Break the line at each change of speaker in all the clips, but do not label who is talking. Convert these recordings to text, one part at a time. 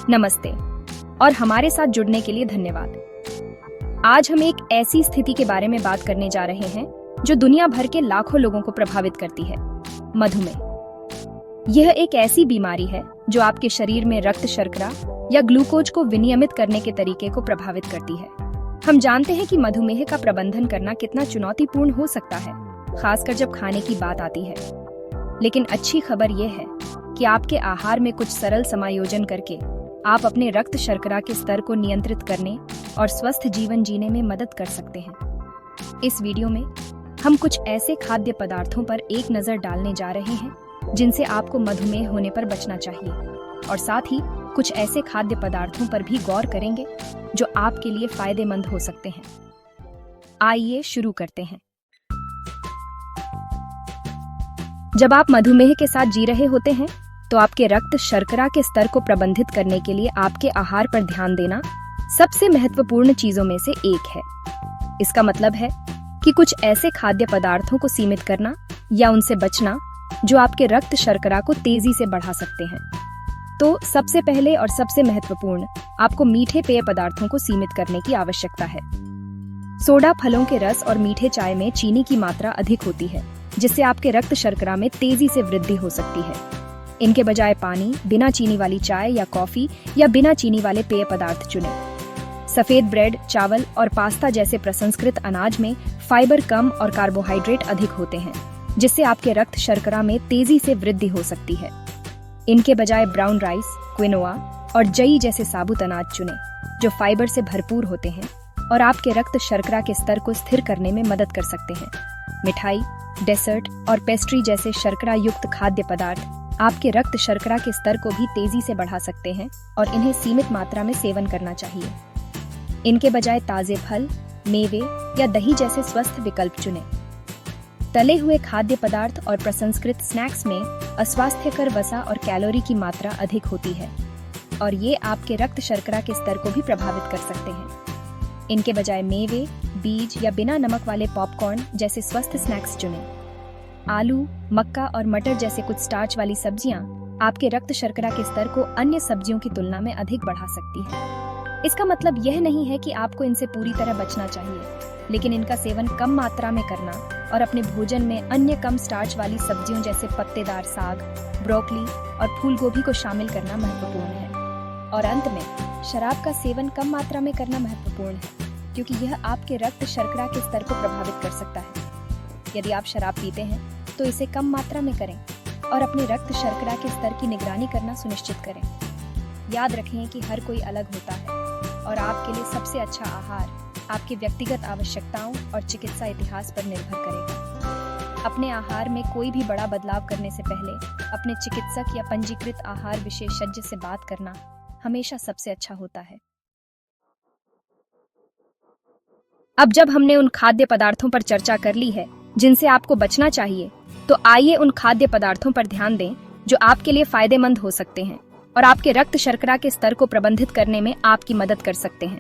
नमस्ते और हमारे साथ जुड़ने के लिए धन्यवाद। आज हम एक ऐसी स्थिति के बारे में बात करने जा रहे हैं जो दुनिया भर के लाखों लोगों को प्रभावित करती है, मधुमेह। यह एक ऐसी बीमारी है जो आपके शरीर में रक्त शर्करा या ग्लूकोज को विनियमित करने के तरीके को प्रभावित करती है। हम जानते हैं कि मधुमेह का प्रबंधन करना कितना चुनौतीपूर्ण हो सकता है, खासकर जब खाने की बात आती है। लेकिन अच्छी खबर यह है कि आपके आहार में कुछ सरल समायोजन करके आप अपने रक्त शर्करा के स्तर को नियंत्रित करने और स्वस्थ जीवन जीने में मदद कर सकते हैं। इस वीडियो में हम कुछ ऐसे खाद्य पदार्थों पर एक नजर डालने जा रहे हैं जिनसे आपको मधुमेह होने पर बचना चाहिए, और साथ ही कुछ ऐसे खाद्य पदार्थों पर भी गौर करेंगे जो आपके लिए फायदेमंद हो सकते हैं। आइए शुरू करते हैं। जब आप मधुमेह के साथ जी रहे होते हैं तो आपके रक्त शर्करा के स्तर को प्रबंधित करने के लिए आपके आहार पर ध्यान देना सबसे महत्वपूर्ण चीजों में से एक है। इसका मतलब है कि कुछ ऐसे खाद्य पदार्थों को सीमित करना या उनसे बचना जो आपके रक्त शर्करा को तेजी से बढ़ा सकते हैं। तो सबसे पहले और सबसे महत्वपूर्ण, आपको मीठे पेय पदार्थों को सीमित करने की आवश्यकता है। सोडा, फलों के रस और मीठे चाय में चीनी की मात्रा अधिक होती है, जिससे आपके रक्त शर्करा में तेजी से वृद्धि हो सकती है। इनके बजाय पानी, बिना चीनी वाली चाय या कॉफी या बिना चीनी वाले पेय पदार्थ चुनें। सफेद ब्रेड, चावल और पास्ता जैसे प्रसंस्कृत अनाज में फाइबर कम और कार्बोहाइड्रेट अधिक होते हैं, जिससे आपके रक्त शर्करा में तेजी से वृद्धि हो सकती है। इनके बजाय ब्राउन राइस, क्विनोआ और जई जैसे साबुत अनाज चुनें, जो फाइबर से भरपूर होते हैं और आपके रक्त शर्करा के स्तर को स्थिर करने में मदद कर सकते हैं। मिठाई, डेसर्ट और पेस्ट्री जैसे शर्करा युक्त खाद्य पदार्थ आपके रक्त शर्करा के स्तर को भी तेजी से बढ़ा सकते हैं और इन्हें सीमित मात्रा में सेवन करना चाहिए। इनके बजाय ताजे फल, मेवे या दही जैसे स्वस्थ विकल्प चुनें। तले हुए खाद्य पदार्थ और प्रसंस्कृत स्नैक्स में अस्वास्थ्यकर वसा और कैलोरी की मात्रा अधिक होती है और ये आपके रक्त शर्करा के स्तर को भी प्रभावित कर सकते हैं। इनके बजाय मेवे, बीज या बिना नमक वाले पॉपकॉर्न जैसे स्वस्थ स्नैक्स चुनें। आलू, मक्का और मटर जैसे कुछ स्टार्च वाली सब्जियां आपके रक्त शर्करा के स्तर को अन्य सब्जियों की तुलना में अधिक बढ़ा सकती है। इसका मतलब यह नहीं है कि आपको इनसे पूरी तरह बचना चाहिए, लेकिन इनका सेवन कम मात्रा में करना और अपने भोजन में अन्य कम स्टार्च वाली सब्जियों जैसे पत्तेदार साग, ब्रोकली और फूल गोभी को शामिल करना महत्वपूर्ण है। और अंत में, शराब का सेवन कम मात्रा में करना महत्वपूर्ण है, क्योंकि यह आपके रक्त शर्करा के स्तर को प्रभावित कर सकता है। यदि आप शराब पीते हैं तो इसे कम मात्रा में करें और अपने रक्त शर्करा के स्तर की निगरानी करना सुनिश्चित करें। याद रखें कि हर कोई अलग होता है और आपके लिए सबसे अच्छा आहार आपके व्यक्तिगत आवश्यकताओं और चिकित्सा इतिहास पर निर्भर करेगा। अपने आहार में कोई भी बड़ा बदलाव करने से पहले अपने चिकित्सक या पंजीकृत आहार विशेषज्ञ से बात करना हमेशा सबसे अच्छा होता है। अब जब हमने उन खाद्य पदार्थों पर चर्चा कर ली है जिनसे आपको बचना चाहिए, तो आइए उन खाद्य पदार्थों पर ध्यान दें जो आपके लिए फायदेमंद हो सकते हैं और आपके रक्त शर्करा के स्तर को प्रबंधित करने में आपकी मदद कर सकते हैं।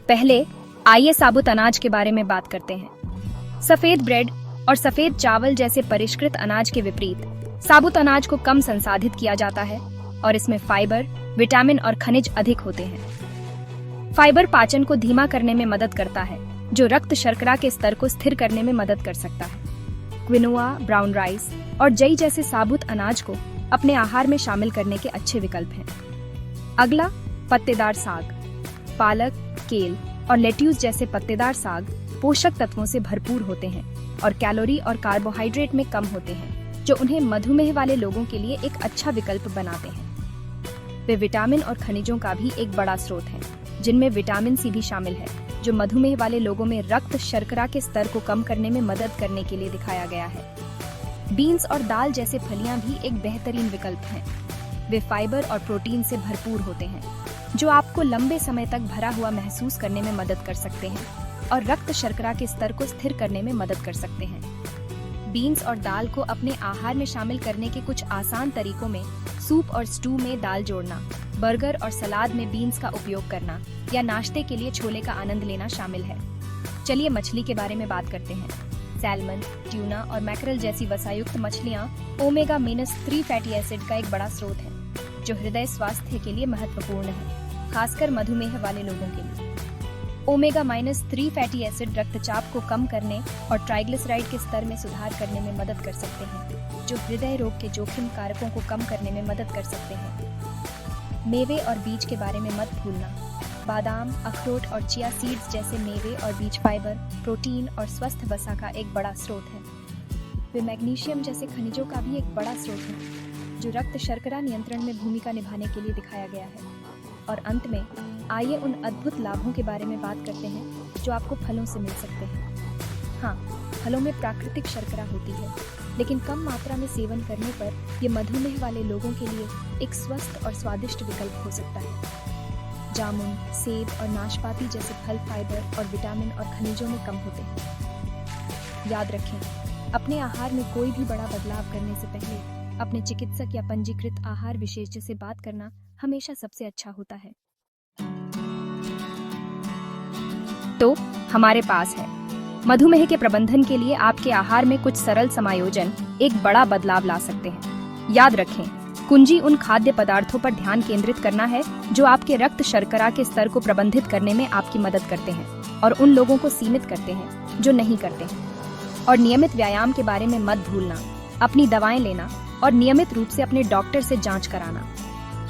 पहले आइए साबुत अनाज के बारे में बात करते हैं। सफेद ब्रेड और सफेद चावल जैसे परिष्कृत अनाज के विपरीत साबुत अनाज को कम संसाधित किया जाता है और इसमें फाइबर, विटामिन और खनिज अधिक होते हैं। फाइबर पाचन को धीमा करने में मदद करता है, जो रक्त शर्करा के स्तर को स्थिर करने में मदद कर सकता है। क्विनोआ, ब्राउन राइस और जई जैसे साबुत अनाज को अपने आहार में शामिल करने के अच्छे विकल्प हैं। अगला, पत्तेदार साग। पालक, केल और लेट्यूस जैसे पत्तेदार साग पोषक तत्वों से भरपूर होते हैं और कैलोरी और कार्बोहाइड्रेट में कम होते हैं, जो उन्हें मधुमेह वाले लोगों के लिए एक अच्छा विकल्प बनाते हैं। वे विटामिन और खनिजों का भी एक बड़ा स्रोत हैं, जिनमें विटामिन सी भी शामिल है, जो मधुमेह वाले लोगों में रक्त शर्करा के स्तर को कम करने में मदद करने के लिए दिखाया गया है। बीन्स और दाल जैसे फलियां भी एक बेहतरीन विकल्प हैं। वे फाइबर और प्रोटीन से भरपूर होते हैं, जो आपको लंबे समय तक भरा हुआ महसूस करने में मदद कर सकते हैं और रक्त शर्करा के स्तर को स्थिर करने में मदद कर सकते हैं। बीन्स और दाल को अपने आहार में शामिल करने के कुछ आसान तरीकों में सूप और स्टू में दाल जोड़ना, बर्गर और सलाद में बीन्स का उपयोग करना या नाश्ते के लिए छोले का आनंद लेना शामिल है। चलिए मछली के बारे में बात करते हैं। सैल्मन, ट्यूना और मैकरल जैसी वसायुक्त मछलियां ओमेगा-3 फैटी एसिड का एक बड़ा स्रोत है। जो हृदय स्वास्थ्य के लिए महत्वपूर्ण है, खासकर मधुमेह वाले लोगों के लिए। ओमेगा-3 फैटी एसिड रक्तचाप को कम करने और ट्राइग्लिसराइड के स्तर में सुधार करने में मदद कर सकते हैं, जो हृदय रोग के जोखिम कारकों को कम करने में मदद कर सकते हैं। मेवे और बीज के बारे में मत भूलना। बादाम, अखरोट और चिया सीड्स जैसे मेवे और बीज फाइबर, प्रोटीन और स्वस्थ वसा का एक बड़ा स्रोत है। वे मैग्नीशियम जैसे खनिजों का भी एक बड़ा स्रोत है, जो रक्त शर्करा नियंत्रण में भूमिका निभाने के लिए दिखाया गया है। और अंत में आइए उन अद्भुत लाभों के बारे में बात करते हैं जो आपको फलों से मिल सकते हैं। हाँ, फलों में प्राकृतिक शर्करा होती है, लेकिन कम मात्रा में सेवन करने पर यह मधुमेह वाले लोगों के लिए एक स्वस्थ और स्वादिष्ट विकल्प हो सकता है। जामुन, सेब और नाशपाती जैसे फल फाइबर और विटामिन और खनिजों में कम होते हैं। याद रखें, अपने आहार में कोई भी बड़ा बदलाव करने से पहले अपने चिकित्सक या पंजीकृत आहार विशेषज्ञ से बात करना हमेशा सबसे अच्छा होता है। तो हमारे पास है, मधुमेह के प्रबंधन के लिए आपके आहार में कुछ सरल समायोजन एक बड़ा बदलाव ला सकते हैं। याद रखें, कुंजी उन खाद्य पदार्थों पर ध्यान केंद्रित करना है जो आपके रक्त शर्करा के स्तर को प्रबंधित करने में आपकी मदद करते हैं, और उन लोगों को सीमित करते हैं जो नहीं करते हैं। और नियमित व्यायाम के बारे में मत भूलना। अपनी दवाएं लेना और नियमित रूप से अपने डॉक्टर से जांच कराना।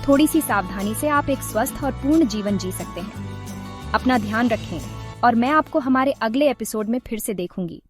थोड़ी सी सावधानी से आप एक स्वस्थ और पूर्ण जीवन जी सकते हैं। अपना ध्यान रखें और मैं आपको हमारे अगले एपिसोड में फिर से देखूंगी।